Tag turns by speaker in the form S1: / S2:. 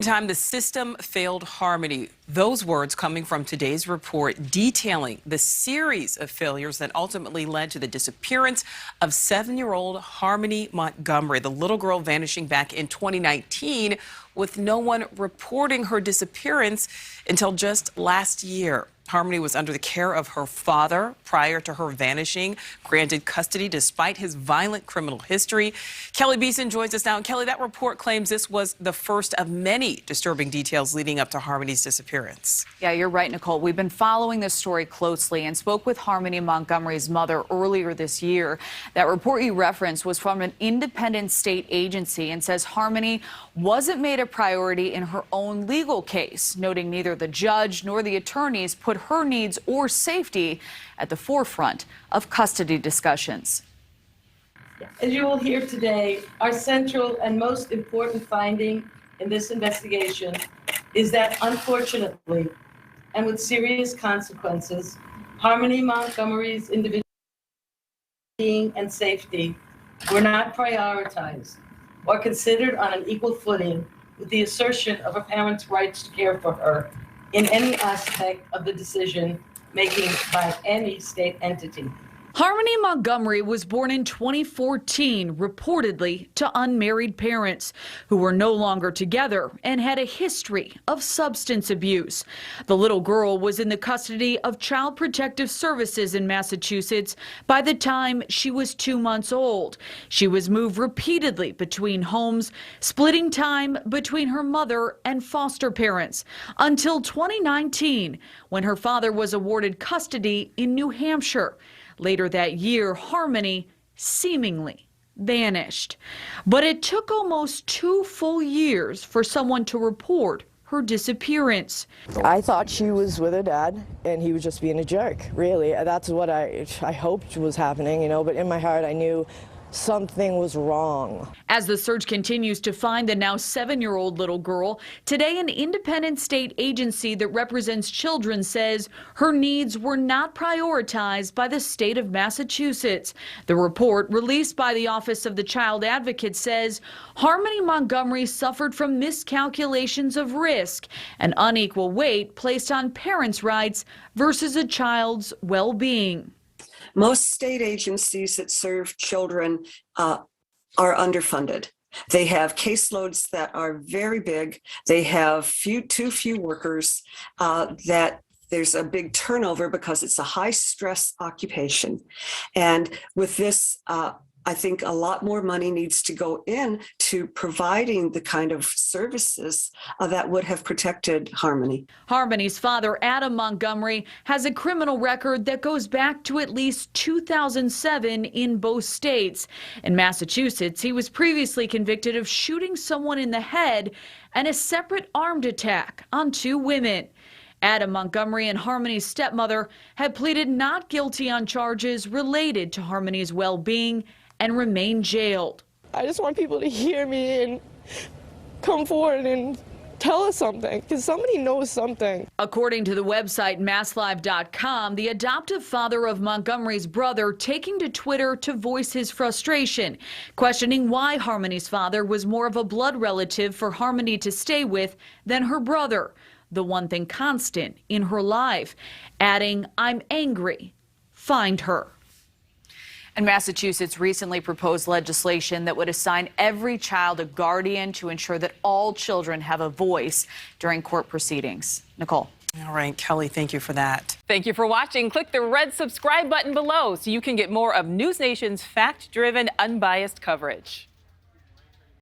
S1: Time the system failed Harmony. Those words coming from today's report detailing the series of failures that ultimately led to the disappearance of 7-year-old Harmony Montgomery, the little girl vanishing back in 2019 with no one reporting her disappearance until just last year. Harmony was under the care of her father prior to her vanishing, granted custody despite his violent criminal history. Kelly Beeson joins us now. And Kelly, that report claims this was the first of many disturbing details leading up to Harmony's disappearance.
S2: Yeah, you're right, Nicole. We've been following this story closely and spoke with Harmony Montgomery's mother earlier this year. That report you referenced was from an independent state agency and says Harmony wasn't made a priority in her own legal case, noting neither the judge nor the attorneys put her needs or safety at the forefront of custody discussions.
S3: As you will hear today, our central and most important finding in this investigation is that, unfortunately, and with serious consequences, Harmony Montgomery's individual being and safety were not prioritized or considered on an equal footing with the assertion of a parent's rights to care for her in any aspect of the decision making by any state entity.
S2: Harmony Montgomery was born in 2014, reportedly to unmarried parents who were no longer together and had a history of substance abuse. The little girl was in the custody of Child Protective Services in Massachusetts by the time she was 2 months old. She was moved repeatedly between homes, splitting time between her mother and foster parents until 2019, when her father was awarded custody in New Hampshire. Later that year, Harmony seemingly vanished. But it took almost 2 full years for someone to report her disappearance.
S4: I thought she was with her dad and he was just being a jerk, really. That's what I hoped was happening, you know, but in my heart I knew something was wrong.
S2: As the search continues to find the now 7-year-old little girl, today an independent state agency that represents children says her needs were not prioritized by the state of Massachusetts. The report released by the Office of the Child Advocate says Harmony Montgomery suffered from miscalculations of risk and unequal weight placed on parents' rights versus a child's well-being.
S5: Most state agencies that serve children are underfunded. They have caseloads that are very big. They have too few workers, that there's a big turnover because it's a high stress occupation. And with this, I think a lot more money needs to go in to providing the kind of services that would have protected Harmony.
S2: Harmony's father, Adam Montgomery, has a criminal record that goes back to at least 2007 in both states. In Massachusetts, he was previously convicted of shooting someone in the head and a separate armed attack on 2 women. Adam Montgomery and Harmony's stepmother had pleaded not guilty on charges related to Harmony's well-being and remain jailed.
S4: I just want people to hear me and come forward and tell us something, because somebody knows something.
S2: According to the website masslive.com, the adoptive father of Montgomery's brother taking to Twitter to voice his frustration, questioning why Harmony's father was more of a blood relative for Harmony to stay with than her brother, the one thing constant in her life, adding, "I'm angry, find her." And Massachusetts recently proposed legislation that would assign every child a guardian to ensure that all children have a voice during court proceedings. Nicole.
S1: All right, Kelly, thank you for that. Thank you for watching. Click the red subscribe button below so you can get more of NewsNation's fact-driven, unbiased coverage.